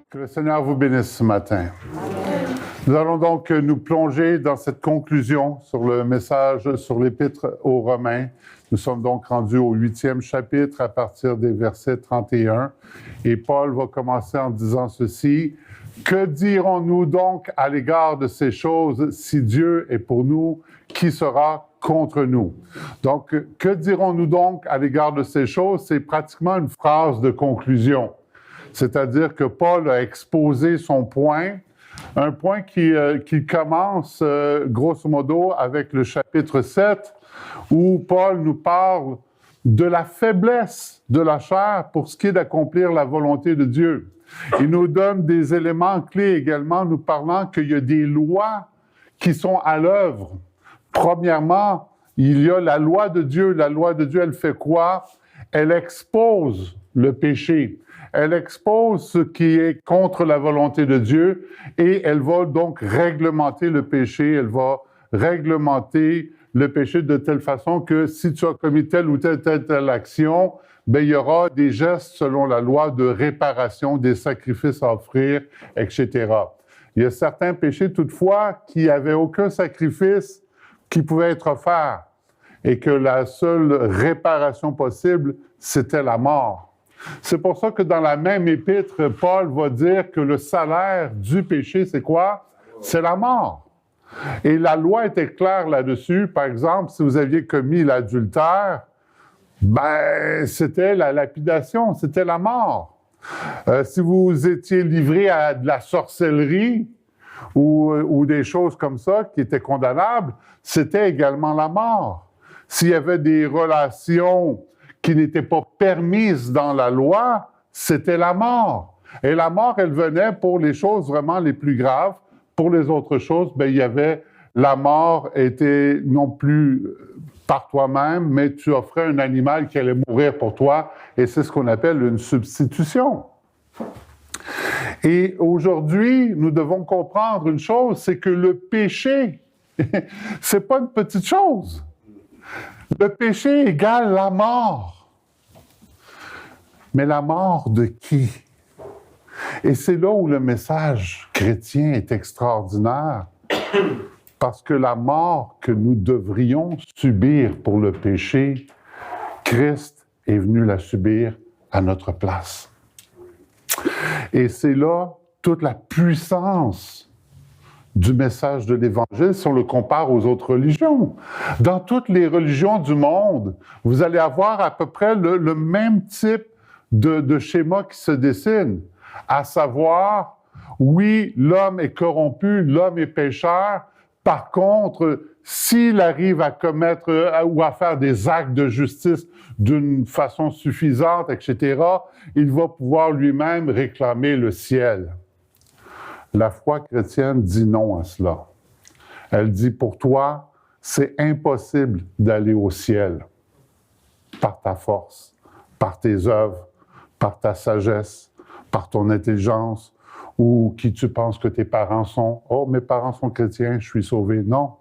Que le Seigneur vous bénisse ce matin. Amen. Nous allons donc nous plonger dans cette conclusion sur le message sur l'Épître aux Romains. Nous sommes donc rendus au 8e chapitre à partir des versets 31. Et Paul va commencer en disant ceci. « Que dirons-nous donc à l'égard de ces choses? Si Dieu est pour nous, qui sera contre nous? » Donc, que dirons-nous donc à l'égard de ces choses? C'est pratiquement une phrase de conclusion. C'est-à-dire que Paul a exposé son point, un point qui commence grosso modo avec le chapitre 7, où Paul nous parle de la faiblesse de la chair pour ce qui est d'accomplir la volonté de Dieu. Il nous donne des éléments clés également, nous parlant qu'il y a des lois qui sont à l'œuvre. Premièrement, il y a la loi de Dieu. La loi de Dieu, elle fait quoi? Elle expose le péché. Elle expose ce qui est contre la volonté de Dieu et elle va donc réglementer le péché. Elle va réglementer le péché de telle façon que si tu as commis telle ou telle action, ben, il y aura des gestes selon la loi de réparation, des sacrifices à offrir, etc. Il y a certains péchés toutefois qui n'avaient aucun sacrifice qui pouvait être offert et que la seule réparation possible, c'était la mort. C'est pour ça que dans la même épître, Paul va dire que le salaire du péché, c'est quoi? C'est la mort. Et la loi était claire là-dessus. Par exemple, si vous aviez commis l'adultère, ben, c'était la lapidation, c'était la mort. Si vous étiez livré à de la sorcellerie ou des choses comme ça qui étaient condamnables, c'était également la mort. S'il y avait des relations qui n'étaient pas permises dans la loi, c'était la mort. Et la mort, elle venait pour les choses vraiment les plus graves. Pour les autres choses, ben, il y avait la mort était non plus par toi-même, mais tu offrais un animal qui allait mourir pour toi, et c'est ce qu'on appelle une substitution. Et aujourd'hui, nous devons comprendre une chose, c'est que le péché, c'est pas une petite chose. Le péché égale la mort. Mais la mort de qui? Et c'est là où le message chrétien est extraordinaire, parce que la mort que nous devrions subir pour le péché, Christ est venu la subir à notre place. Et c'est là toute la puissance du message de l'Évangile si on le compare aux autres religions. Dans toutes les religions du monde, vous allez avoir à peu près le même type de schéma qui se dessine, à savoir, oui, l'homme est corrompu, l'homme est pécheur, par contre, s'il arrive à commettre ou à faire des actes de justice d'une façon suffisante, etc., il va pouvoir lui-même réclamer le ciel. La foi chrétienne dit non à cela. Elle dit, pour toi, c'est impossible d'aller au ciel par ta force, par tes œuvres, par ta sagesse, par ton intelligence, ou qui tu penses que tes parents sont. « Oh, mes parents sont chrétiens, je suis sauvé. » Non.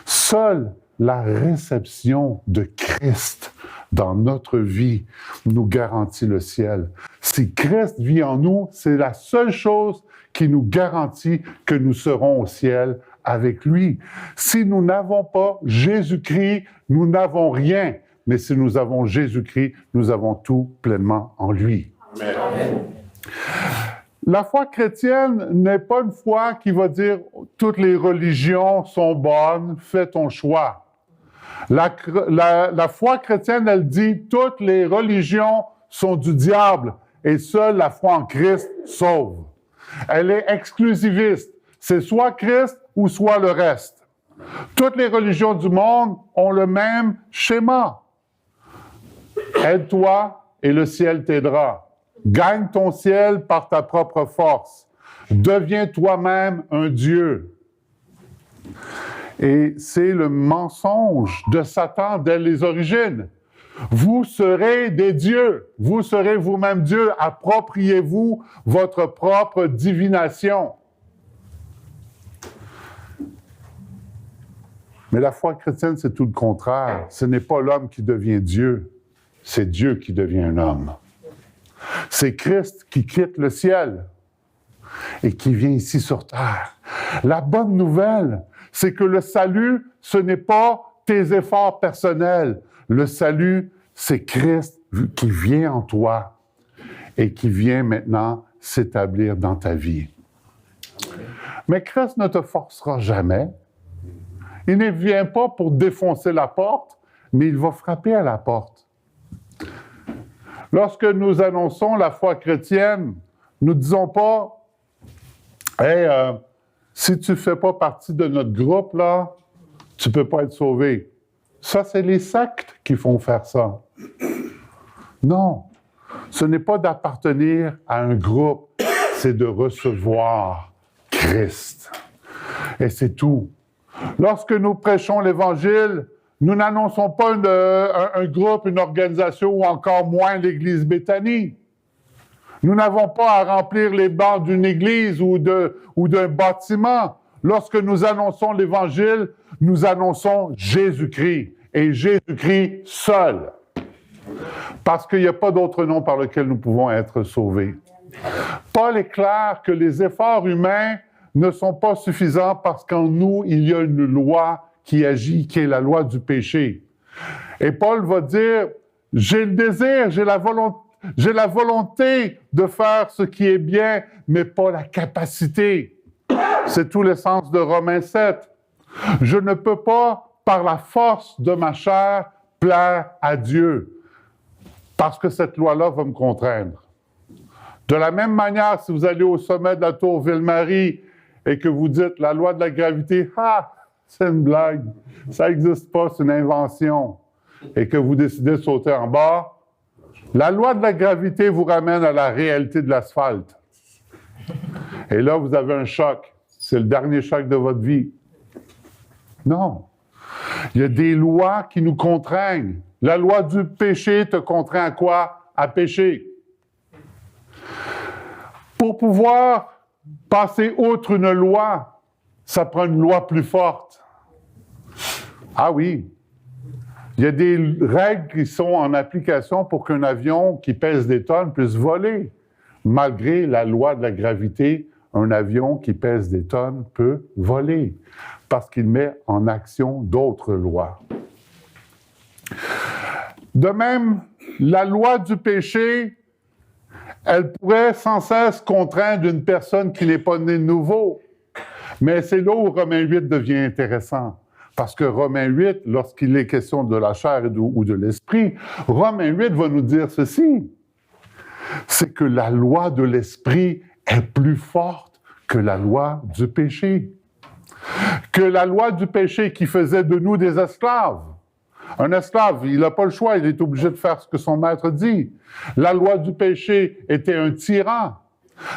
Seule la réception de Christ dans notre vie nous garantit le ciel. Si Christ vit en nous, c'est la seule chose qui nous garantit que nous serons au ciel avec lui. Si nous n'avons pas Jésus-Christ, nous n'avons rien. Mais si nous avons Jésus-Christ, nous avons tout pleinement en lui. Amen. La foi chrétienne n'est pas une foi qui va dire « toutes les religions sont bonnes, fais ton choix ». La foi chrétienne, elle dit « toutes les religions sont du diable et seule la foi en Christ sauve ». Elle est exclusiviste. C'est soit Christ ou soit le reste. Toutes les religions du monde ont le même schéma. Aide-toi et le ciel t'aidera. Gagne ton ciel par ta propre force. Deviens toi-même un Dieu. Et c'est le mensonge de Satan dès les origines. Vous serez des dieux. Vous serez vous-même Dieu. Appropriez-vous votre propre divination. Mais la foi chrétienne, c'est tout le contraire. Ce n'est pas l'homme qui devient Dieu, c'est Dieu qui devient un homme. C'est Christ qui quitte le ciel et qui vient ici sur terre. La bonne nouvelle, c'est que le salut, ce n'est pas tes efforts personnels. Le salut, c'est Christ qui vient en toi et qui vient maintenant s'établir dans ta vie. Mais Christ ne te forcera jamais. Il ne vient pas pour défoncer la porte, mais il va frapper à la porte. Lorsque nous annonçons la foi chrétienne, nous ne disons pas « Hey, si tu ne fais pas partie de notre groupe, là, tu ne peux pas être sauvé. » Ça, c'est les sectes qui font faire ça. Non, ce n'est pas d'appartenir à un groupe, c'est de recevoir Christ. Et c'est tout. Lorsque nous prêchons l'Évangile, nous n'annonçons pas un groupe, une organisation ou encore moins l'Église Béthanie. Nous n'avons pas à remplir les bancs d'une église ou d'un bâtiment. Lorsque nous annonçons l'Évangile, nous annonçons Jésus-Christ et Jésus-Christ seul. Parce qu'il n'y a pas d'autre nom par lequel nous pouvons être sauvés. Paul est clair que les efforts humains ne sont pas suffisants parce qu'en nous, il y a une loi qui agit, qui est la loi du péché. Et Paul va dire, j'ai le désir, j'ai la volonté de faire ce qui est bien, mais pas la capacité. C'est tout le sens de Romains 7. Je ne peux pas, par la force de ma chair, plaire à Dieu, parce que cette loi-là va me contraindre. De la même manière, si vous allez au sommet de la tour Ville-Marie et que vous dites la loi de la gravité, c'est une blague, ça n'existe pas, c'est une invention, et que vous décidez de sauter en bas, la loi de la gravité vous ramène à la réalité de l'asphalte. Et là, vous avez un choc. C'est le dernier choc de votre vie. Non. Il y a des lois qui nous contraignent. La loi du péché te contraint à quoi? À pécher. Pour pouvoir passer outre une loi, ça prend une loi plus forte. Ah oui. Il y a des règles qui sont en application pour qu'un avion qui pèse des tonnes puisse voler. Malgré la loi de la gravité, un avion qui pèse des tonnes peut voler parce qu'il met en action d'autres lois. De même, la loi du péché, elle pourrait sans cesse contraindre une personne qui n'est pas née de nouveau. Mais c'est là où Romains 8 devient intéressant. Parce que Romains 8, lorsqu'il est question de la chair ou de l'esprit, Romains 8 va nous dire ceci. C'est que la loi de l'esprit est plus forte que la loi du péché. Que la loi du péché qui faisait de nous des esclaves. Un esclave, il n'a pas le choix, il est obligé de faire ce que son maître dit. La loi du péché était un tyran.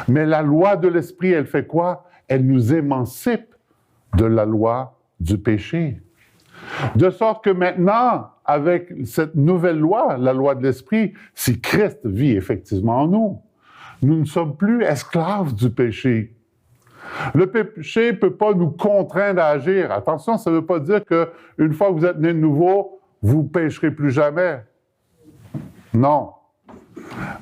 Mais la loi de l'esprit, elle fait quoi? Elle nous émancipe de la loi du péché. De sorte que maintenant, avec cette nouvelle loi, la loi de l'esprit, si Christ vit effectivement en nous, nous ne sommes plus esclaves du péché. Le péché ne peut pas nous contraindre à agir. Attention, ça ne veut pas dire qu'une fois que vous êtes né de nouveau, vous ne pécherez plus jamais. Non.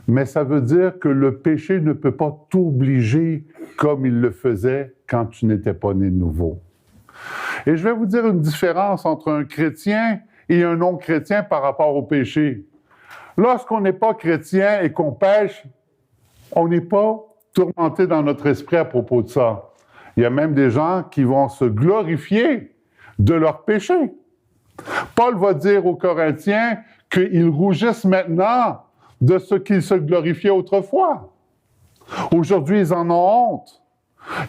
Mais ça veut dire que le péché ne peut pas t'obliger comme il le faisait quand tu n'étais pas né de nouveau. Et je vais vous dire une différence entre un chrétien et un non-chrétien par rapport au péché. Lorsqu'on n'est pas chrétien et qu'on pêche, on n'est pas tourmenté dans notre esprit à propos de ça. Il y a même des gens qui vont se glorifier de leur péché. Paul va dire aux Corinthiens qu'ils rougissent maintenant de ce qu'ils se glorifiaient autrefois. Aujourd'hui, ils en ont honte.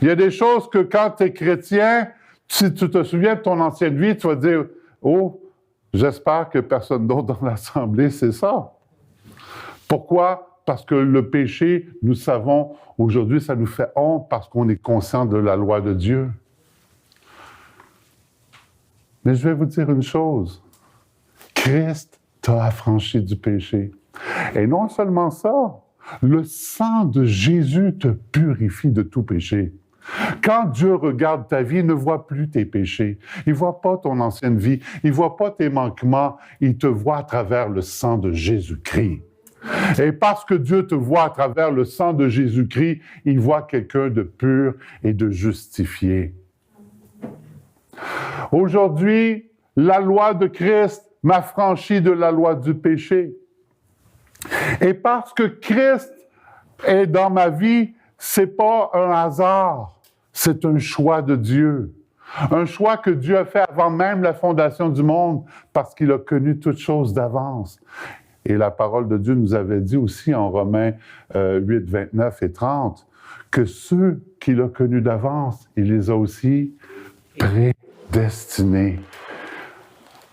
Il y a des choses que quand tu es chrétien, si tu te souviens de ton ancienne vie, tu vas dire « Oh, j'espère que personne d'autre dans l'Assemblée sait ça. » Pourquoi? Parce que le péché, nous savons, aujourd'hui, ça nous fait honte parce qu'on est conscient de la loi de Dieu. Mais je vais vous dire une chose. Christ t'a affranchi du péché. Et non seulement ça, le sang de Jésus te purifie de tout péché. Quand Dieu regarde ta vie, il ne voit plus tes péchés. Il ne voit pas ton ancienne vie. Il ne voit pas tes manquements. Il te voit à travers le sang de Jésus-Christ. Et parce que Dieu te voit à travers le sang de Jésus-Christ, il voit quelqu'un de pur et de justifié. Aujourd'hui, la loi de Christ m'affranchit de la loi du péché. Et parce que Christ est dans ma vie, c'est pas un hasard, c'est un choix de Dieu. Un choix que Dieu a fait avant même la fondation du monde, parce qu'il a connu toutes choses d'avance. Et la parole de Dieu nous avait dit aussi en Romains 8, 29 et 30, que ceux qu'il a connus d'avance, il les a aussi prédestinés.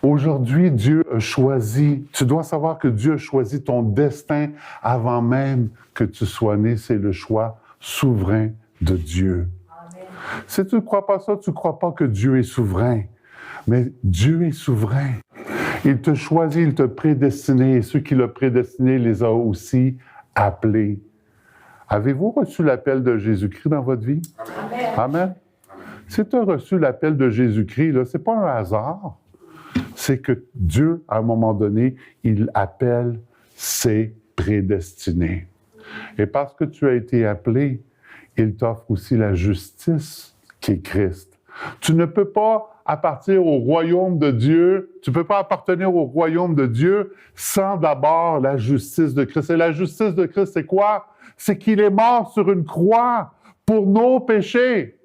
Aujourd'hui, Dieu a choisi, tu dois savoir que Dieu a choisi ton destin avant même que tu sois né. C'est le choix souverain de Dieu. Amen. Si tu ne crois pas ça, tu ne crois pas que Dieu est souverain. Mais Dieu est souverain. Il te choisit, il t'a prédestiné, et ceux qu'il a prédestinés, il les a aussi appelés. Avez-vous reçu l'appel de Jésus-Christ dans votre vie? Amen. Amen. Si tu as reçu l'appel de Jésus-Christ, ce n'est pas un hasard. C'est que Dieu, à un moment donné, il appelle ses prédestinés. Et parce que tu as été appelé, il t'offre aussi la justice qui est Christ. Tu ne peux pas appartenir au royaume de Dieu, tu ne peux pas appartenir au royaume de Dieu sans d'abord la justice de Christ. Et la justice de Christ, c'est quoi? C'est qu'il est mort sur une croix pour nos péchés.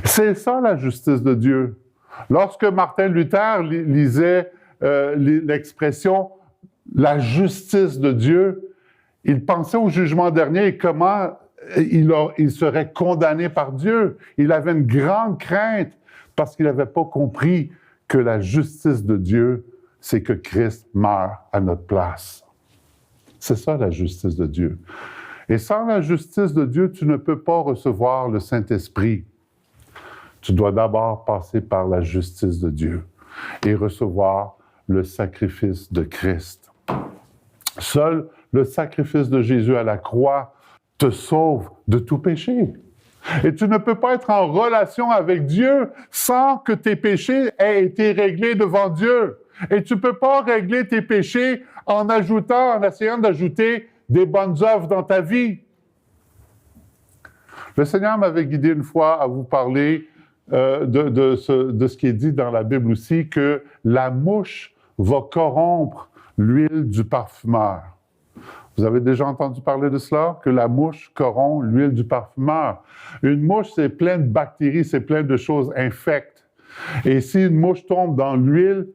C'est ça la justice de Dieu. Lorsque Martin Luther lisait l'expression « la justice de Dieu », il pensait au jugement dernier et comment il serait condamné par Dieu. Il avait une grande crainte parce qu'il n'avait pas compris que la justice de Dieu, c'est que Christ meurt à notre place. C'est ça la justice de Dieu. Et sans la justice de Dieu, tu ne peux pas recevoir le Saint-Esprit. Tu dois d'abord passer par la justice de Dieu et recevoir le sacrifice de Christ. Seul le sacrifice de Jésus à la croix te sauve de tout péché. Et tu ne peux pas être en relation avec Dieu sans que tes péchés aient été réglés devant Dieu. Et tu ne peux pas régler tes péchés en essayant d'ajouter des bonnes œuvres dans ta vie. Le Seigneur m'avait guidé une fois à vous parler de ce qui est dit dans la Bible aussi, que la mouche va corrompre l'huile du parfumeur. Vous avez déjà entendu parler de cela? Que la mouche corrompt l'huile du parfumeur. Une mouche, c'est plein de bactéries, c'est plein de choses infectes. Et si une mouche tombe dans l'huile,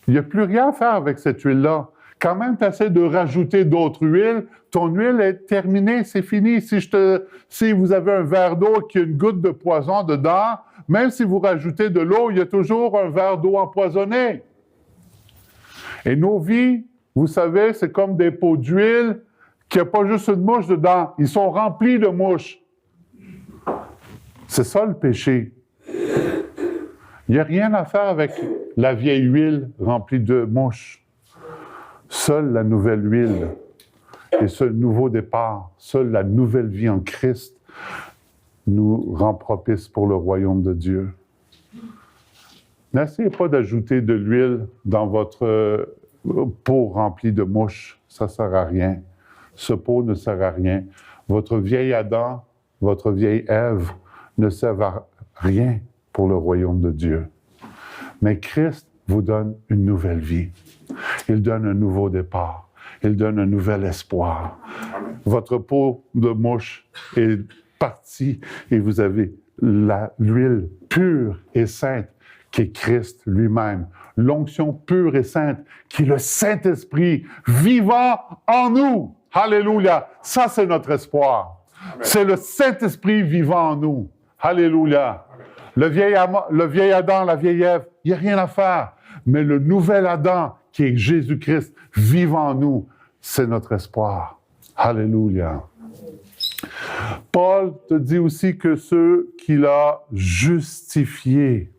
il n'y a plus rien à faire avec cette huile-là. Quand même, tu essaies de rajouter d'autres huiles, ton huile est terminée, c'est fini. Si vous avez un verre d'eau qui a une goutte de poison dedans, même si vous rajoutez de l'eau, il y a toujours un verre d'eau empoisonné. Et nos vies, vous savez, c'est comme des pots d'huile qui n'ont pas juste une mouche dedans. Ils sont remplis de mouches. C'est ça le péché. Il n'y a rien à faire avec la vieille huile remplie de mouches. Seule la nouvelle huile et ce nouveau départ, seule la nouvelle vie en Christ nous rend propices pour le royaume de Dieu. N'essayez pas d'ajouter de l'huile dans votre pot rempli de mouches. Ça ne sert à rien. Ce pot ne sert à rien. Votre vieil Adam, votre vieille Ève ne servent à rien pour le royaume de Dieu. Mais Christ vous donne une nouvelle vie. Il donne un nouveau départ. Il donne un nouvel espoir. Votre pot de mouche est parti et vous avez l'huile pure et sainte qui est Christ lui-même. L'onction pure et sainte qui est le Saint-Esprit vivant en nous. Alléluia! Ça, c'est notre espoir. Amen. C'est le Saint-Esprit vivant en nous. Alléluia! Le vieil Adam, la vieille Ève, il n'y a rien à faire. Mais le nouvel Adam, qui est Jésus-Christ, vivant en nous, c'est notre espoir. Alléluia! Paul te dit aussi que ceux qu'il a justifiés,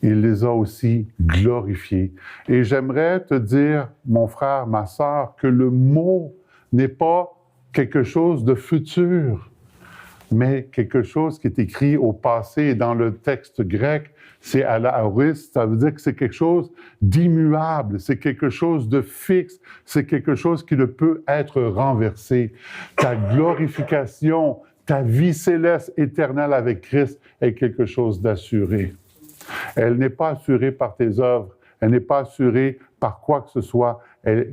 il les a aussi glorifiés. Et j'aimerais te dire, mon frère, ma sœur, que le mot n'est pas quelque chose de futur. mais quelque chose qui est écrit au passé. Et dans le texte grec, c'est à l'aoriste, ça veut dire que c'est quelque chose d'immuable, c'est quelque chose de fixe, c'est quelque chose qui ne peut être renversé. Ta glorification, ta vie céleste éternelle avec Christ est quelque chose d'assuré. Elle n'est pas assurée par tes œuvres, elle n'est pas assurée par quoi que ce soit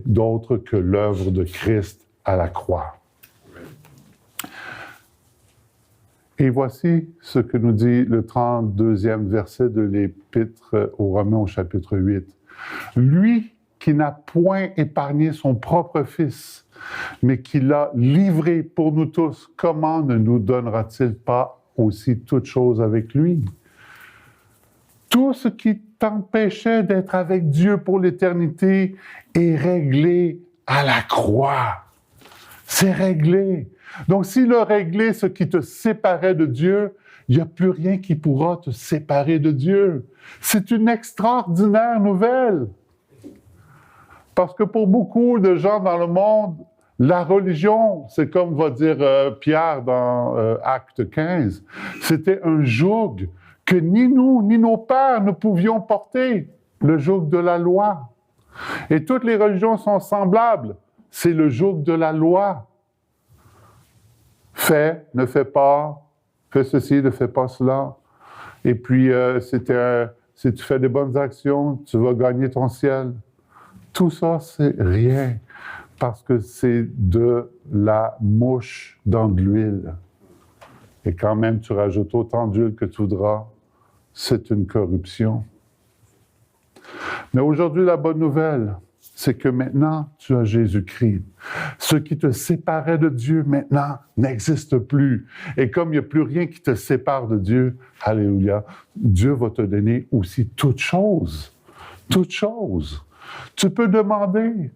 d'autre que l'œuvre de Christ à la croix. Et voici ce que nous dit le 32e verset de l'Épître aux Romains au chapitre 8. Lui qui n'a point épargné son propre Fils, mais qui l'a livré pour nous tous, comment ne nous donnera-t-il pas aussi toutes choses avec lui? Tout ce qui t'empêchait d'être avec Dieu pour l'éternité est réglé à la croix. C'est réglé. Donc, s'il a réglé ce qui te séparait de Dieu, il n'y a plus rien qui pourra te séparer de Dieu. C'est une extraordinaire nouvelle. Parce que pour beaucoup de gens dans le monde, la religion, c'est comme va dire Pierre dans Acte 15, c'était un joug que ni nous, ni nos pères ne pouvions porter, le joug de la loi. Et toutes les religions sont semblables. C'est le joug de la loi. Fais, ne fais pas, fais ceci, ne fais pas cela. Et puis, si tu fais des bonnes actions, tu vas gagner ton ciel. Tout ça, c'est rien, parce que c'est de la mouche dans de l'huile. Et quand même, tu rajoutes autant d'huile que tu voudras, c'est une corruption. Mais aujourd'hui, la bonne nouvelle, c'est que maintenant, tu as Jésus-Christ. Ce qui te séparait de Dieu, maintenant, n'existe plus. Et comme il n'y a plus rien qui te sépare de Dieu, alléluia, Dieu va te donner aussi toutes choses. Toutes choses. Tu peux demander.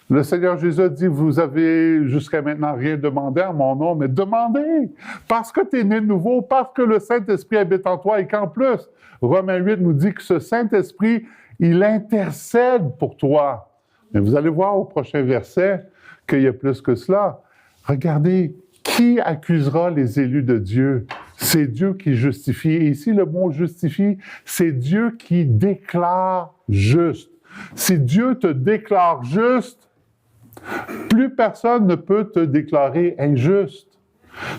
Le Seigneur Jésus a dit, vous avez jusqu'à maintenant rien demandé en mon nom, mais demandez. Parce que tu es né de nouveau, parce que le Saint-Esprit habite en toi et qu'en plus, Romains 8 nous dit que ce Saint-Esprit, il intercède pour toi. Mais vous allez voir au prochain verset qu'il y a plus que cela. Regardez, qui accusera les élus de Dieu? C'est Dieu qui justifie. Et ici, le mot justifie, c'est Dieu qui déclare juste. Si Dieu te déclare juste, plus personne ne peut te déclarer injuste.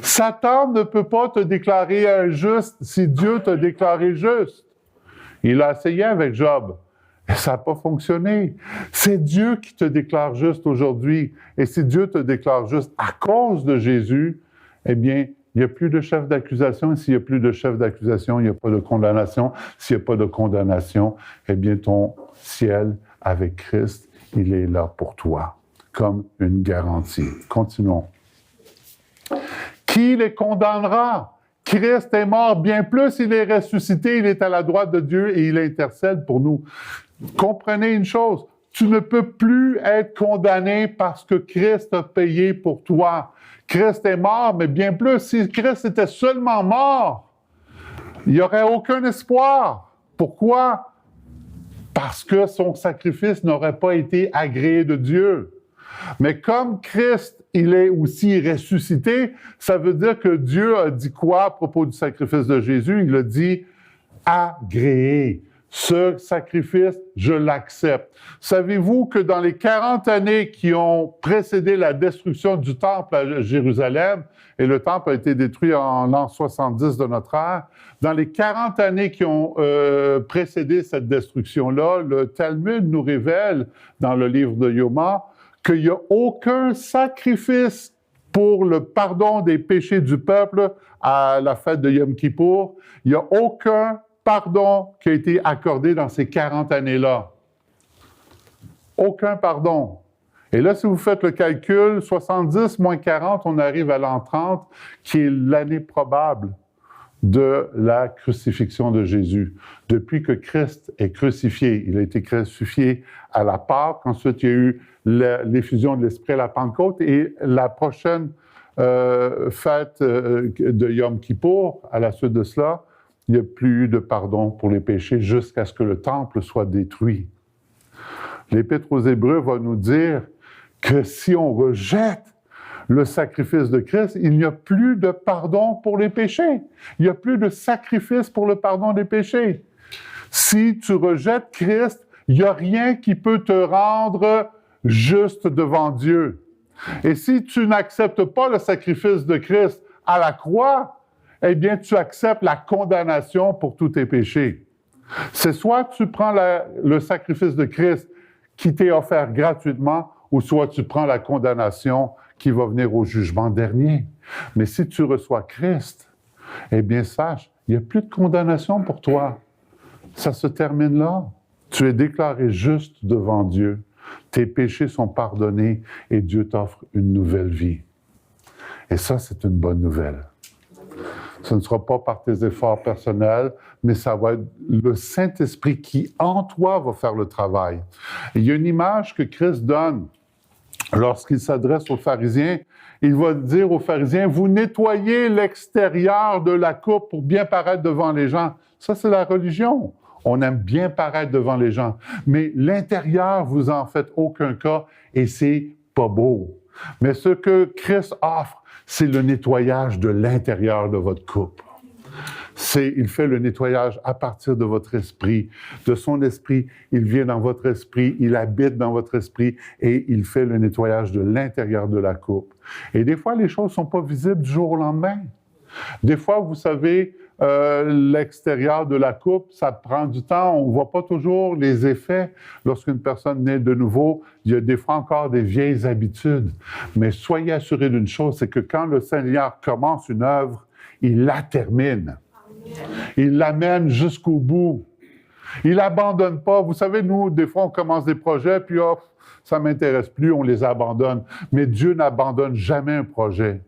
Satan ne peut pas te déclarer injuste si Dieu t'a déclaré juste. Il a essayé avec Job. Et ça n'a pas fonctionné. C'est Dieu qui te déclare juste aujourd'hui. Et si Dieu te déclare juste à cause de Jésus, eh bien, il n'y a plus de chef d'accusation. Et s'il n'y a plus de chef d'accusation, il n'y a pas de condamnation. S'il n'y a pas de condamnation, eh bien, ton ciel avec Christ, il est là pour toi, comme une garantie. Continuons. Qui les condamnera? Christ est mort, bien plus, il est ressuscité, il est à la droite de Dieu et il intercède pour nous. Comprenez une chose, tu ne peux plus être condamné parce que Christ a payé pour toi. Christ est mort, mais bien plus, si Christ était seulement mort, il n'y aurait aucun espoir. Pourquoi? Parce que son sacrifice n'aurait pas été agréé de Dieu. Mais comme Christ, il est aussi ressuscité, ça veut dire que Dieu a dit quoi à propos du sacrifice de Jésus? Il a dit « agréé ». Ce sacrifice, je l'accepte. Savez-vous que dans les 40 années qui ont précédé la destruction du temple à Jérusalem, et le temple a été détruit en l'an 70 de notre ère, dans les 40 années qui ont précédé cette destruction-là, le Talmud nous révèle, dans le livre de Yoma, qu'il n'y a aucun sacrifice pour le pardon des péchés du peuple à la fête de Yom Kippour. Il n'y a aucun pardon qui a été accordé dans ces 40 années-là. Aucun pardon. Et là, si vous faites le calcul, 70 moins 40, on arrive à l'an 30, qui est l'année probable de la crucifixion de Jésus. Depuis que Christ est crucifié, il a été crucifié à la Pâque, ensuite il y a eu l'effusion de l'Esprit à la Pentecôte et la prochaine fête de Yom Kippour, à la suite de cela, il n'y a plus eu de pardon pour les péchés jusqu'à ce que le temple soit détruit. L'Épître aux Hébreux va nous dire que si on rejette le sacrifice de Christ, il n'y a plus de pardon pour les péchés. Il n'y a plus de sacrifice pour le pardon des péchés. Si tu rejettes Christ, il n'y a rien qui peut te rendre juste devant Dieu. Et si tu n'acceptes pas le sacrifice de Christ à la croix, eh bien, tu acceptes la condamnation pour tous tes péchés. C'est soit tu prends le sacrifice de Christ qui t'est offert gratuitement, ou soit tu prends la condamnation qui va venir au jugement dernier. Mais si tu reçois Christ, eh bien, sache, il n'y a plus de condamnation pour toi. Ça se termine là. Tu es déclaré juste devant Dieu. Tes péchés sont pardonnés et Dieu t'offre une nouvelle vie. Et ça, c'est une bonne nouvelle. Ce ne sera pas par tes efforts personnels, mais ça va être le Saint-Esprit qui, en toi, va faire le travail. Et il y a une image que Christ donne lorsqu'il s'adresse aux pharisiens. Il va dire aux pharisiens, « Vous nettoyez l'extérieur de la coupe pour bien paraître devant les gens. » Ça, c'est la religion. On aime bien paraître devant les gens. Mais l'intérieur, vous en faites aucun cas et c'est pas beau. Mais ce que Christ offre, c'est le nettoyage de l'intérieur de votre coupe. Il fait le nettoyage à partir de votre esprit. De son esprit, il vient dans votre esprit, il habite dans votre esprit et il fait le nettoyage de l'intérieur de la coupe. Et des fois, les choses ne sont pas visibles du jour au lendemain. Des fois, vous savez, l'extérieur de la coupe, ça prend du temps. On ne voit pas toujours les effets. Lorsqu'une personne naît de nouveau, il y a des fois encore des vieilles habitudes. Mais soyez assurés d'une chose, c'est que quand le Seigneur commence une œuvre, il la termine. Il l'amène jusqu'au bout. Il n'abandonne pas. Vous savez, nous, des fois, on commence des projets, puis ça ne m'intéresse plus, on les abandonne. Mais Dieu n'abandonne jamais un projet.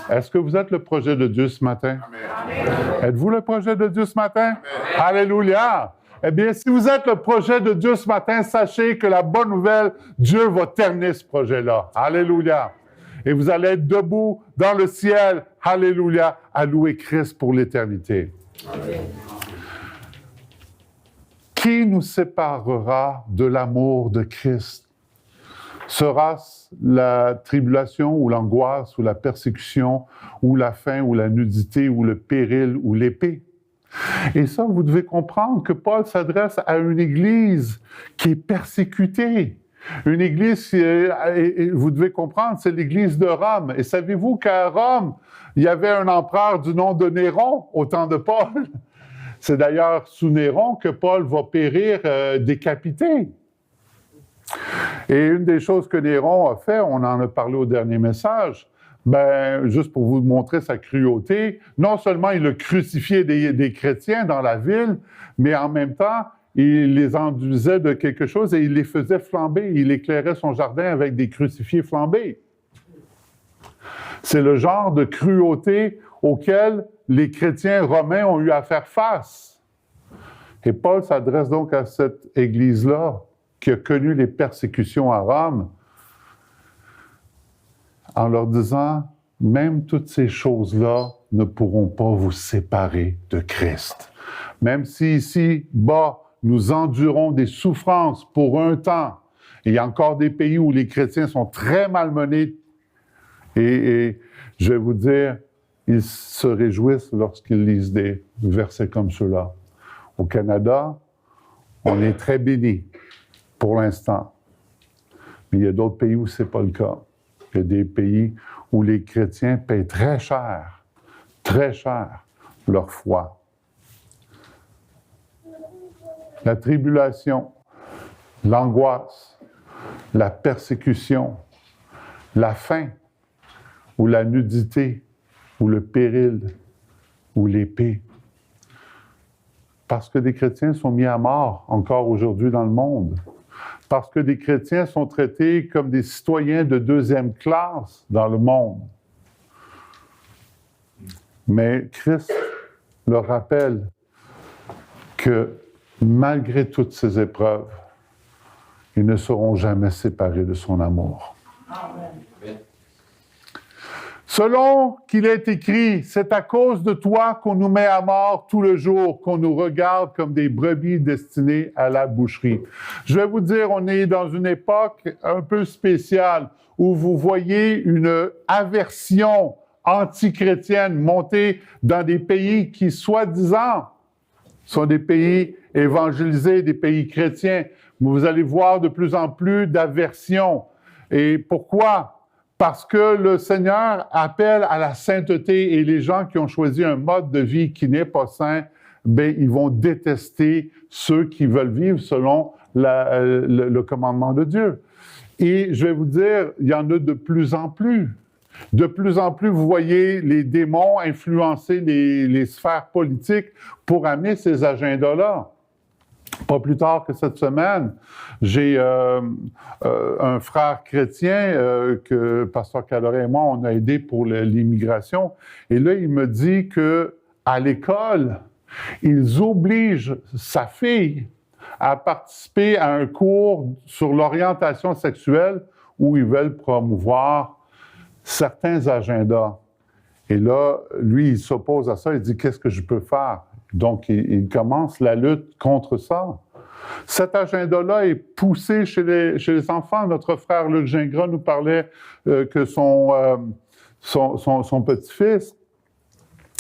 Est-ce que vous êtes le projet de Dieu ce matin? Amen. Êtes-vous le projet de Dieu ce matin? Amen. Alléluia! Eh bien, si vous êtes le projet de Dieu ce matin, sachez que la bonne nouvelle, Dieu va terminer ce projet-là. Alléluia! Et vous allez être debout dans le ciel, alléluia, à louer Christ pour l'éternité. Amen. Qui nous séparera de l'amour de Christ? Sera-ce la tribulation ou l'angoisse ou la persécution ou la faim ou la nudité ou le péril ou l'épée? Et ça, vous devez comprendre que Paul s'adresse à une Église qui est persécutée. Une Église, vous devez comprendre, c'est l'Église de Rome. Et savez-vous qu'à Rome, il y avait un empereur du nom de Néron au temps de Paul? C'est d'ailleurs sous Néron que Paul va périr décapité. Et une des choses que Néron a fait, on en a parlé au dernier message, juste pour vous montrer sa cruauté, non seulement il a crucifié des chrétiens dans la ville, mais en même temps, il les enduisait de quelque chose et il les faisait flamber. Il éclairait son jardin avec des crucifiés flambés. C'est le genre de cruauté auquel les chrétiens romains ont eu à faire face. Et Paul s'adresse donc à cette Église-là, qui a connu les persécutions à Rome, en leur disant, même toutes ces choses-là ne pourront pas vous séparer de Christ. Même si ici-bas, nous endurons des souffrances pour un temps, et il y a encore des pays où les chrétiens sont très malmenés, et je vais vous dire, ils se réjouissent lorsqu'ils lisent des versets comme ceux-là. Au Canada, on est très bénis. Pour l'instant. Mais il y a d'autres pays où ce n'est pas le cas. Il y a des pays où les chrétiens paient très cher leur foi. La tribulation, l'angoisse, la persécution, la faim, ou la nudité, ou le péril, ou l'épée. Parce que des chrétiens sont mis à mort encore aujourd'hui dans le monde. Parce que des chrétiens sont traités comme des citoyens de deuxième classe dans le monde. Mais Christ leur rappelle que malgré toutes ces épreuves, ils ne seront jamais séparés de son amour. Amen. Selon qu'il est écrit, c'est à cause de toi qu'on nous met à mort tout le jour, qu'on nous regarde comme des brebis destinées à la boucherie. Je vais vous dire, on est dans une époque un peu spéciale où vous voyez une aversion antichrétienne monter dans des pays qui, soi-disant, sont des pays évangélisés, des pays chrétiens. Vous allez voir de plus en plus d'aversion. Et pourquoi? Parce que le Seigneur appelle à la sainteté et les gens qui ont choisi un mode de vie qui n'est pas sain, bien, ils vont détester ceux qui veulent vivre selon le commandement de Dieu. Et je vais vous dire, il y en a de plus en plus. De plus en plus, vous voyez les démons influencer les sphères politiques pour amener ces agendas-là. Pas plus tard que cette semaine, j'ai un frère chrétien que Pasteur Caloré et moi, on a aidé pour l'immigration. Et là, il me dit qu'à l'école, ils obligent sa fille à participer à un cours sur l'orientation sexuelle où ils veulent promouvoir certains agendas. Et là, lui, il s'oppose à ça. Il dit, qu'est-ce que je peux faire? Donc, il commence la lutte contre ça. Cet agenda-là est poussé chez les enfants. Notre frère Luc Gingras nous parlait que son petit-fils,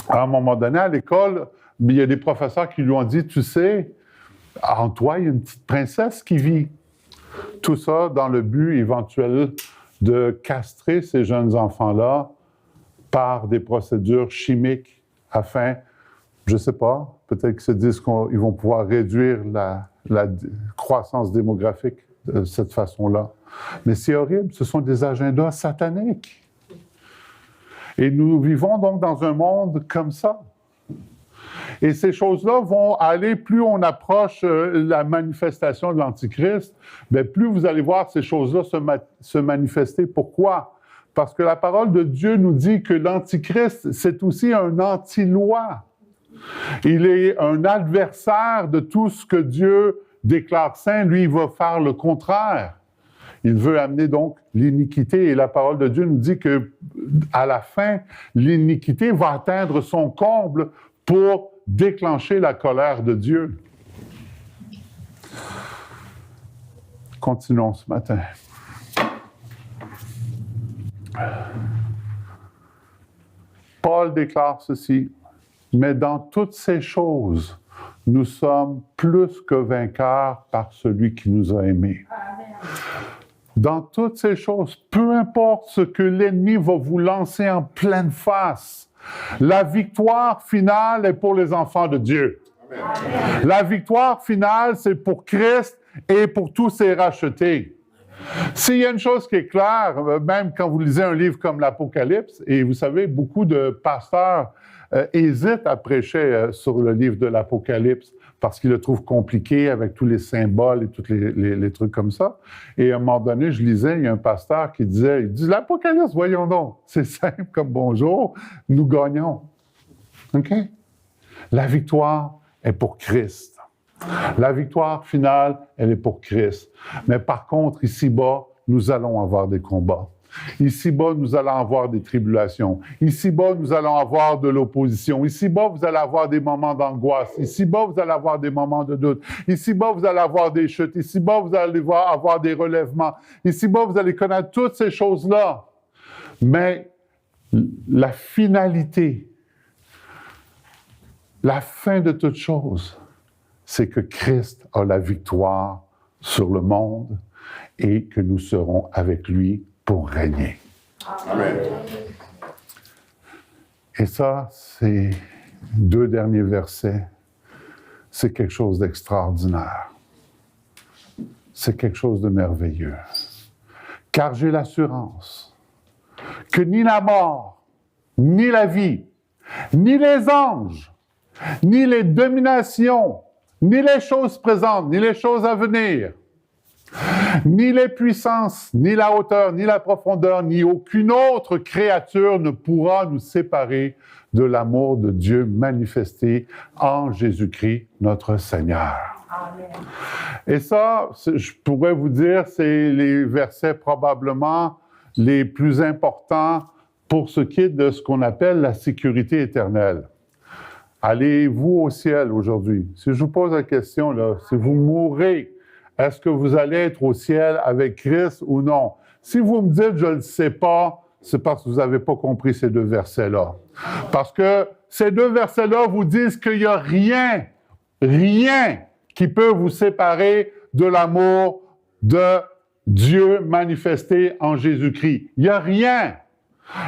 à un moment donné, à l'école, il y a des professeurs qui lui ont dit, tu sais, en toi, il y a une petite princesse qui vit. Tout ça dans le but éventuel de castrer ces jeunes enfants-là par des procédures chimiques afin, je ne sais pas, peut-être qu'ils se disent qu'ils vont pouvoir réduire la croissance démographique de cette façon-là. Mais c'est horrible, ce sont des agendas sataniques. Et nous vivons donc dans un monde comme ça. Et ces choses-là vont aller, plus on approche la manifestation de l'Antichrist, bien, plus vous allez voir ces choses-là se manifester. Pourquoi? Parce que la parole de Dieu nous dit que l'Antichrist, c'est aussi un anti-loi. Il est un adversaire de tout ce que Dieu déclare saint. Lui, il va faire le contraire. Il veut amener donc l'iniquité. Et la parole de Dieu nous dit qu'à la fin, l'iniquité va atteindre son comble pour déclencher la colère de Dieu. Continuons ce matin. Paul déclare ceci, « Mais dans toutes ces choses, nous sommes plus que vainqueurs par celui qui nous a aimés. » Dans toutes ces choses, peu importe ce que l'ennemi va vous lancer en pleine face, la victoire finale est pour les enfants de Dieu. Amen. La victoire finale, c'est pour Christ et pour tous ses rachetés. S'il y a une chose qui est claire, même quand vous lisez un livre comme l'Apocalypse, et vous savez, beaucoup de pasteurs hésitent à prêcher sur le livre de l'Apocalypse parce qu'ils le trouvent compliqué avec tous les symboles et tous les trucs comme ça. Et à un moment donné, je lisais, il y a un pasteur qui disait, il dit, l'Apocalypse, voyons donc, c'est simple comme bonjour, nous gagnons. OK? La victoire est pour Christ. La victoire finale, elle est pour Christ. Mais par contre, ici-bas, nous allons avoir des combats. Ici-bas, nous allons avoir des tribulations. Ici-bas, nous allons avoir de l'opposition. Ici-bas, vous allez avoir des moments d'angoisse. Ici-bas, vous allez avoir des moments de doute. Ici-bas, vous allez avoir des chutes. Ici-bas, vous allez avoir des relèvements. Ici-bas, vous allez connaître toutes ces choses-là. Mais la finalité, la fin de toute chose, c'est que Christ a la victoire sur le monde et que nous serons avec lui pour régner. Amen. Et ça, ces 2 derniers versets, c'est quelque chose d'extraordinaire. C'est quelque chose de merveilleux. Car j'ai l'assurance que ni la mort, ni la vie, ni les anges, ni les dominations, ni les choses présentes, ni les choses à venir, ni les puissances, ni la hauteur, ni la profondeur, ni aucune autre créature ne pourra nous séparer de l'amour de Dieu manifesté en Jésus-Christ, notre Seigneur. Amen. Et ça, je pourrais vous dire, c'est les versets probablement les plus importants pour ce qui est de ce qu'on appelle la sécurité éternelle. Allez-vous au ciel aujourd'hui? Si je vous pose la question, là, si vous mourrez, est-ce que vous allez être au ciel avec Christ ou non? Si vous me dites « je ne le sais pas », c'est parce que vous n'avez pas compris ces deux versets-là. Parce que ces deux versets-là vous disent qu'il n'y a rien qui peut vous séparer de l'amour de Dieu manifesté en Jésus-Christ. Il n'y a rien.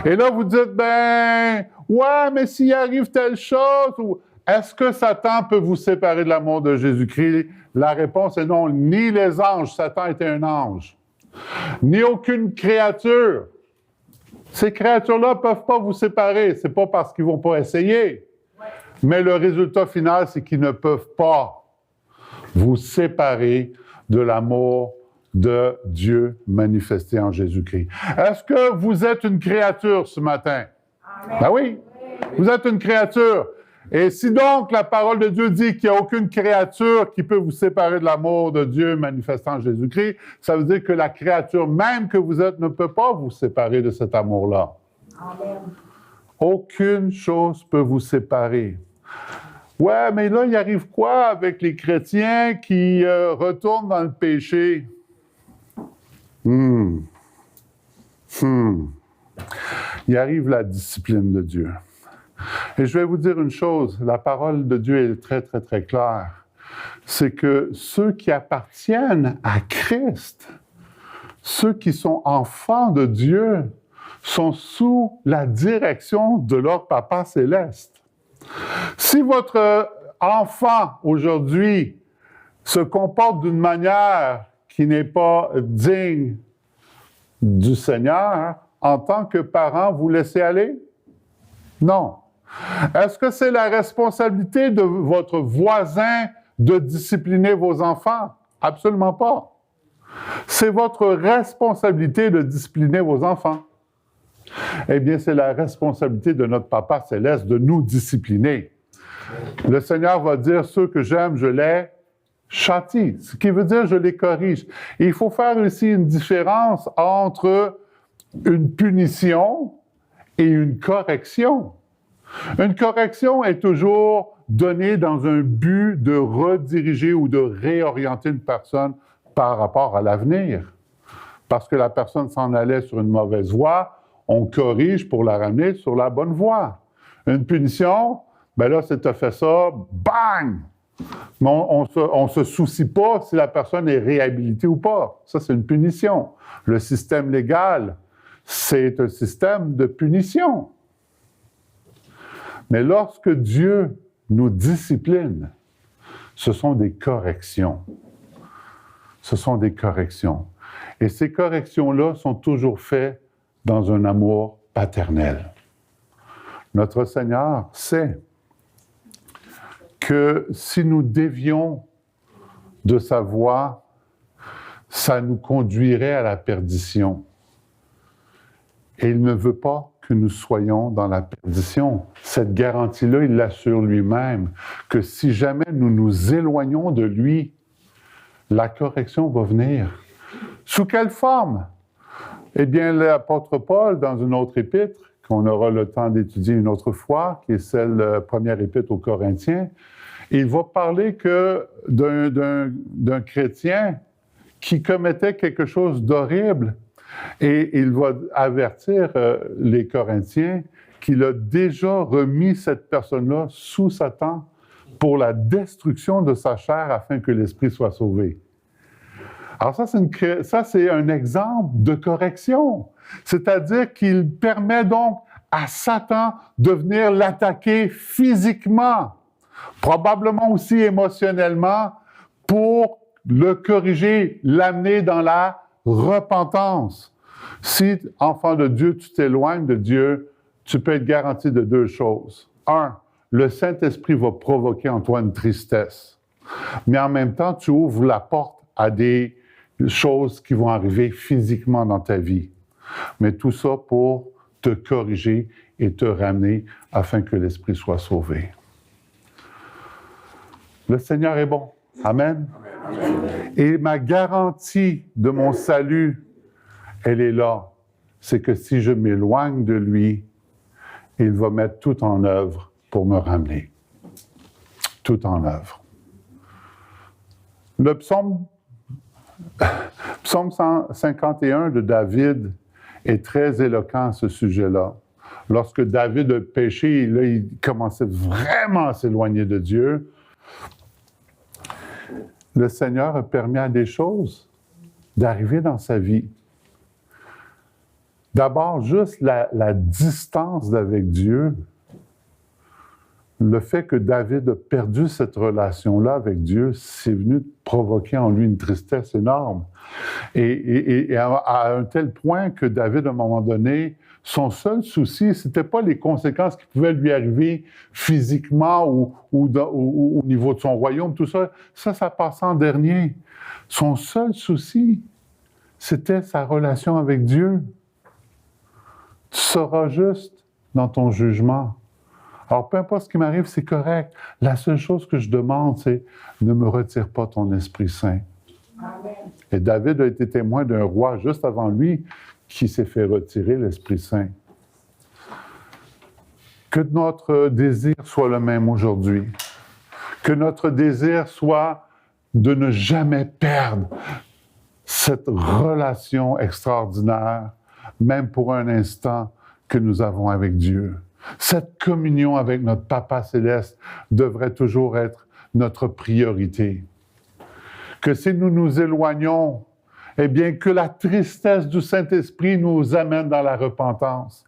Et là, vous dites, ben, ouais, mais s'il arrive telle chose, ou est-ce que Satan peut vous séparer de l'amour de Jésus-Christ? La réponse est non, ni les anges, Satan était un ange, ni aucune créature. Ces créatures-là ne peuvent pas vous séparer. Ce n'est pas parce qu'ils ne vont pas essayer. Mais le résultat final, c'est qu'ils ne peuvent pas vous séparer de l'amour de Dieu manifesté en Jésus-Christ. Est-ce que vous êtes une créature ce matin? Amen. Ben oui, vous êtes une créature. Et si donc la parole de Dieu dit qu'il n'y a aucune créature qui peut vous séparer de l'amour de Dieu manifestant en Jésus-Christ, ça veut dire que la créature même que vous êtes ne peut pas vous séparer de cet amour-là. Amen. Aucune chose peut vous séparer. Ouais, mais là, il arrive quoi avec les chrétiens qui retournent dans le péché? Il arrive la discipline de Dieu. Et je vais vous dire une chose, la parole de Dieu est très, très, très claire. C'est que ceux qui appartiennent à Christ, ceux qui sont enfants de Dieu, sont sous la direction de leur Papa céleste. Si votre enfant aujourd'hui se comporte d'une manière qui n'est pas digne du Seigneur, en tant que parent, vous laissez aller? Non. Est-ce que c'est la responsabilité de votre voisin de discipliner vos enfants? Absolument pas. C'est votre responsabilité de discipliner vos enfants. Eh bien, c'est la responsabilité de notre Papa céleste de nous discipliner. Le Seigneur va dire, ceux que j'aime, je les châtie, ce qui veut dire je les corrige. Et il faut faire ici une différence entre une punition et une correction. Une correction est toujours donnée dans un but de rediriger ou de réorienter une personne par rapport à l'avenir. Parce que la personne s'en allait sur une mauvaise voie, on corrige pour la ramener sur la bonne voie. Une punition, ben là, c'est t'as fait ça, bang! Mais on ne se soucie pas si la personne est réhabilitée ou pas. Ça, c'est une punition. Le système légal, c'est un système de punition. Mais lorsque Dieu nous discipline, ce sont des corrections. Ce sont des corrections. Et ces corrections-là sont toujours faites dans un amour paternel. Notre Seigneur sait que si nous dévions de sa voie, ça nous conduirait à la perdition. Et il ne veut pas que nous soyons dans la perdition. Cette garantie-là, il l'assure lui-même, que si jamais nous nous éloignons de lui, la correction va venir. Sous quelle forme? Eh bien, l'apôtre Paul, dans une autre épître, qu'on aura le temps d'étudier une autre fois, qui est celle, première épître aux Corinthiens, il va parler d'un chrétien qui commettait quelque chose d'horrible et il va avertir les Corinthiens qu'il a déjà remis cette personne-là sous Satan pour la destruction de sa chair afin que l'esprit soit sauvé. Alors ça, c'est un exemple de correction. C'est-à-dire qu'il permet donc à Satan de venir l'attaquer physiquement, probablement aussi émotionnellement, pour le corriger, l'amener dans la repentance. Si, enfant de Dieu, tu t'éloignes de Dieu, tu peux être garanti de deux choses. Un, le Saint-Esprit va provoquer en toi une tristesse. Mais en même temps, tu ouvres la porte à des choses qui vont arriver physiquement dans ta vie. Mais tout ça pour te corriger et te ramener afin que l'Esprit soit sauvé. Le Seigneur est bon. Amen. Amen. Et ma garantie de mon salut, elle est là. c'est que si je m'éloigne de lui, il va mettre tout en œuvre pour me ramener. Tout en œuvre. Le psaume 151 de David est très éloquent à ce sujet-là. Lorsque David a péché, là, il commençait vraiment à s'éloigner de Dieu. Le Seigneur a permis à des choses d'arriver dans sa vie. D'abord, juste la distance d'avec Dieu, le fait que David a perdu cette relation-là avec Dieu, c'est venu provoquer en lui une tristesse énorme. Et à un tel point que David, à un moment donné, son seul souci, ce n'était pas les conséquences qui pouvaient lui arriver physiquement ou au niveau de son royaume, tout ça. Ça passait en dernier. Son seul souci, c'était sa relation avec Dieu. Tu seras juste dans ton jugement. Alors, peu importe ce qui m'arrive, c'est correct. La seule chose que je demande, c'est ne me retire pas ton Esprit Saint. Amen. Et David a été témoin d'un roi juste avant lui qui s'est fait retirer l'Esprit Saint. Que notre désir soit le même aujourd'hui. Que notre désir soit de ne jamais perdre cette relation extraordinaire, même pour un instant, que nous avons avec Dieu. Cette communion avec notre Papa Céleste devrait toujours être notre priorité. Que si nous nous éloignons, eh bien, que la tristesse du Saint-Esprit nous amène dans la repentance.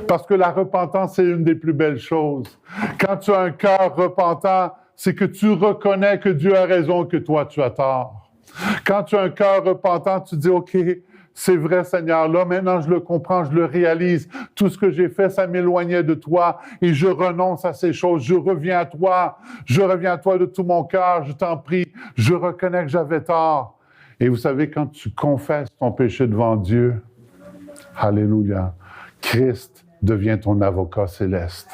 Parce que la repentance, c'est une des plus belles choses. Quand tu as un cœur repentant, c'est que tu reconnais que Dieu a raison, que toi, tu as tort. Quand tu as un cœur repentant, tu dis, OK, c'est vrai, Seigneur, là, maintenant, je le comprends, je le réalise. Tout ce que j'ai fait, ça m'éloignait de toi et je renonce à ces choses. Je reviens à toi. Je reviens à toi de tout mon cœur. Je t'en prie. Je reconnais que j'avais tort. Et vous savez, quand tu confesses ton péché devant Dieu, alléluia, Christ devient ton avocat céleste.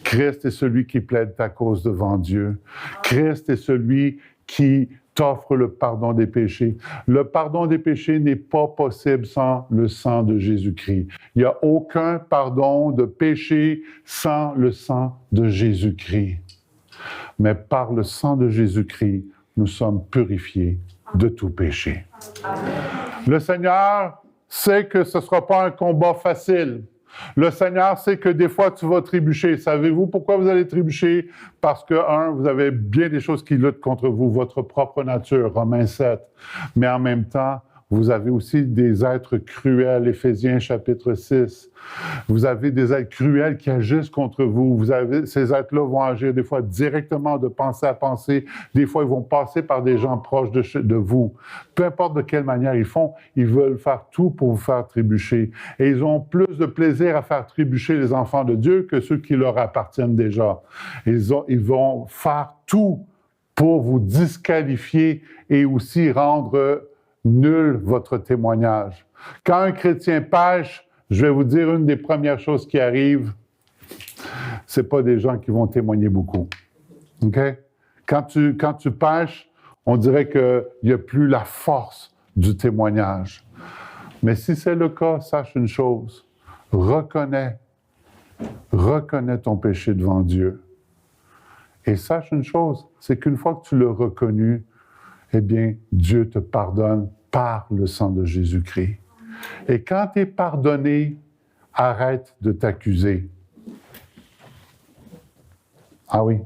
Christ est celui qui plaide ta cause devant Dieu. Christ est celui qui t'offre le pardon des péchés. Le pardon des péchés n'est pas possible sans le sang de Jésus-Christ. Il n'y a aucun pardon de péché sans le sang de Jésus-Christ. Mais par le sang de Jésus-Christ, nous sommes purifiés de tout péché. Amen. Le Seigneur sait que ce ne sera pas un combat facile. Le Seigneur sait que des fois, tu vas trébucher. Savez-vous pourquoi vous allez trébucher? Parce que, vous avez bien des choses qui luttent contre vous, votre propre nature, Romains 7. Mais en même temps, vous avez aussi des êtres cruels, Éphésiens chapitre 6. Vous avez des êtres cruels qui agissent contre vous. Ces êtres-là vont agir des fois directement de pensée à pensée. Des fois, ils vont passer par des gens proches de vous. Peu importe de quelle manière ils font, ils veulent faire tout pour vous faire trébucher. Et ils ont plus de plaisir à faire trébucher les enfants de Dieu que ceux qui leur appartiennent déjà. Ils vont faire tout pour vous disqualifier et aussi rendre nul votre témoignage. Quand un chrétien pêche, je vais vous dire une des premières choses qui arrivent, c'est pas des gens qui vont témoigner beaucoup. OK? Quand tu pêches, on dirait qu'il n'y a plus la force du témoignage. Mais si c'est le cas, sache une chose, reconnais ton péché devant Dieu. Et sache une chose, c'est qu'une fois que tu l'as reconnu, eh bien, Dieu te pardonne par le sang de Jésus-Christ. Et quand tu es pardonné, arrête de t'accuser. Ah oui.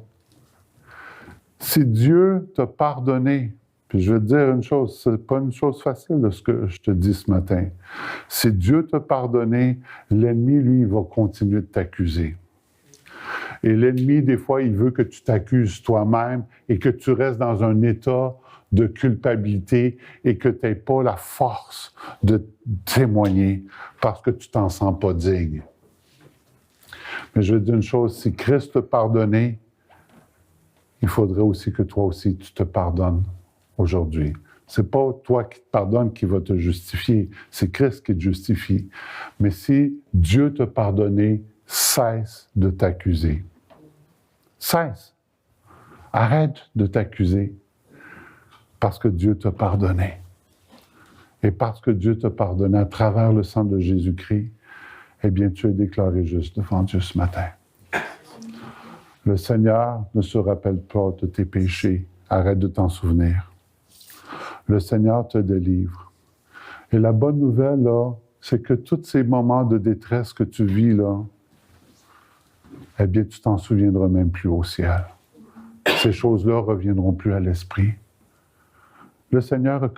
Si Dieu t'a pardonné, puis je vais te dire une chose, ce n'est pas une chose facile de ce que je te dis ce matin. Si Dieu t'a pardonné, l'ennemi, lui, il va continuer de t'accuser. Et l'ennemi, des fois, il veut que tu t'accuses toi-même et que tu restes dans un état de culpabilité et que tu n'aies pas la force de témoigner parce que tu ne t'en sens pas digne. Mais je vais te dire une chose, si Christ t'a pardonné, il faudrait aussi que toi aussi tu te pardonnes aujourd'hui. Ce n'est pas toi qui te pardonne qui va te justifier, c'est Christ qui te justifie. Mais si Dieu t'a pardonné, cesse de t'accuser. Cesse. Arrête de t'accuser parce que Dieu t'a pardonné. Et parce que Dieu t'a pardonné à travers le sang de Jésus-Christ, eh bien, tu es déclaré juste devant Dieu ce matin. Le Seigneur ne se rappelle pas de tes péchés. Arrête de t'en souvenir. Le Seigneur te délivre. Et la bonne nouvelle, là, c'est que tous ces moments de détresse que tu vis, là, eh bien, tu t'en souviendras même plus au ciel. Ces choses-là ne reviendront plus à l'esprit. Le Seigneur,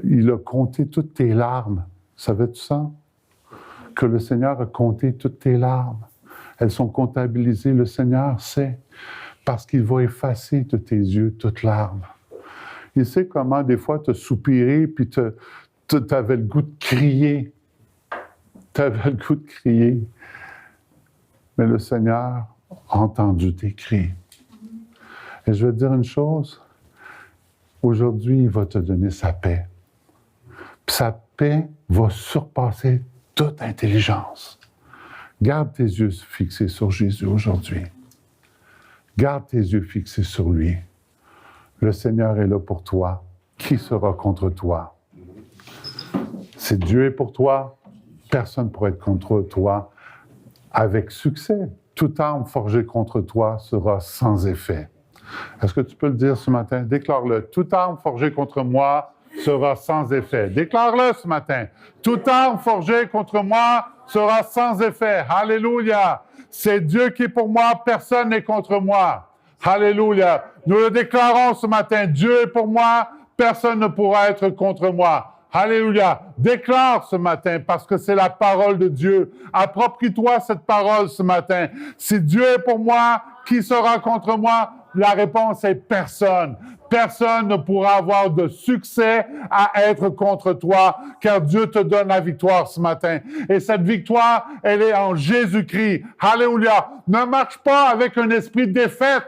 il a compté toutes tes larmes. Savais-tu ça? Que le Seigneur a compté toutes tes larmes. Elles sont comptabilisées. Le Seigneur sait, parce qu'il va effacer de tes yeux toute larme. Il sait comment, des fois, te soupirer, puis tu avais le goût de crier. Tu avais le goût de crier. Mais le Seigneur a entendu tes cris. Et je vais te dire une chose. Aujourd'hui, il va te donner sa paix. Puis sa paix va surpasser toute intelligence. Garde tes yeux fixés sur Jésus aujourd'hui. Garde tes yeux fixés sur lui. Le Seigneur est là pour toi. Qui sera contre toi? Si Dieu est pour toi, personne ne pourra être contre toi avec succès. Toute arme forgée contre toi sera sans effet. Est-ce que tu peux le dire ce matin? Déclare-le. Toute arme forgée contre moi sera sans effet. Déclare-le ce matin. Toute arme forgée contre moi sera sans effet. Alléluia. C'est Dieu qui est pour moi, personne n'est contre moi. Alléluia. Nous le déclarons ce matin. Dieu est pour moi, personne ne pourra être contre moi. Alléluia. Déclare ce matin parce que c'est la parole de Dieu. Approprie-toi cette parole ce matin. Si Dieu est pour moi, qui sera contre moi? La réponse est personne. Personne ne pourra avoir de succès à être contre toi, car Dieu te donne la victoire ce matin. Et cette victoire, elle est en Jésus-Christ. Alléluia. Ne marche pas avec un esprit de défaite.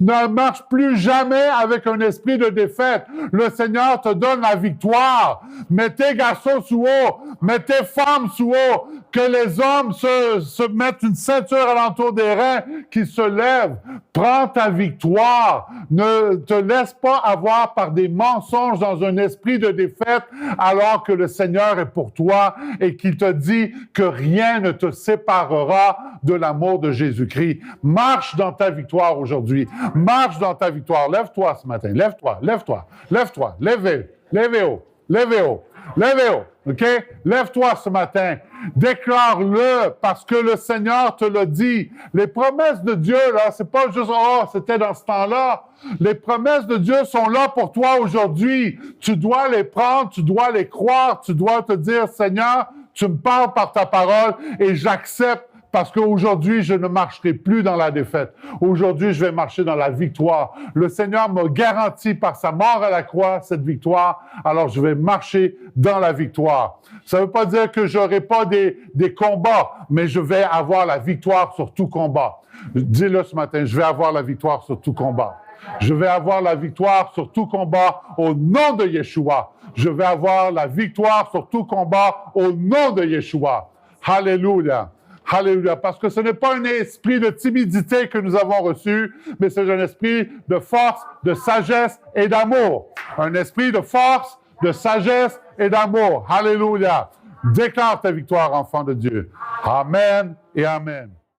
Ne marche plus jamais avec un esprit de défaite. Le Seigneur te donne la victoire. Mets tes garçons sous haut. Mets tes femmes sous haut. Que les hommes se mettent une ceinture alentour des reins, qui se lèvent. Prends ta victoire. Ne te laisse pas avoir par des mensonges dans un esprit de défaite, alors que le Seigneur est pour toi et qu'il te dit que rien ne te séparera de l'amour de Jésus-Christ. Marche dans ta victoire aujourd'hui. Marche dans ta victoire. Lève-toi ce matin. Lève-toi, lève-toi, lève-toi. Levez haut, levez haut, levez haut. OK? Lève-toi ce matin. Déclare-le parce que le Seigneur te l'a dit. Les promesses de Dieu, là, c'est pas juste, oh, c'était dans ce temps-là. Les promesses de Dieu sont là pour toi aujourd'hui. Tu dois les prendre, tu dois les croire, tu dois te dire, Seigneur, tu me parles par ta parole et j'accepte. Parce qu'aujourd'hui, je ne marcherai plus dans la défaite. Aujourd'hui, je vais marcher dans la victoire. Le Seigneur m'a garanti par sa mort à la croix cette victoire. Alors, je vais marcher dans la victoire. Ça ne veut pas dire que je n'aurai pas des combats, mais je vais avoir la victoire sur tout combat. Dis-le ce matin, je vais avoir la victoire sur tout combat. Je vais avoir la victoire sur tout combat au nom de Yeshua. Je vais avoir la victoire sur tout combat au nom de Yeshua. Alléluia. Alléluia, parce que ce n'est pas un esprit de timidité que nous avons reçu, mais c'est un esprit de force, de sagesse et d'amour. Un esprit de force, de sagesse et d'amour. Alléluia. Déclare ta victoire, enfant de Dieu. Amen et amen.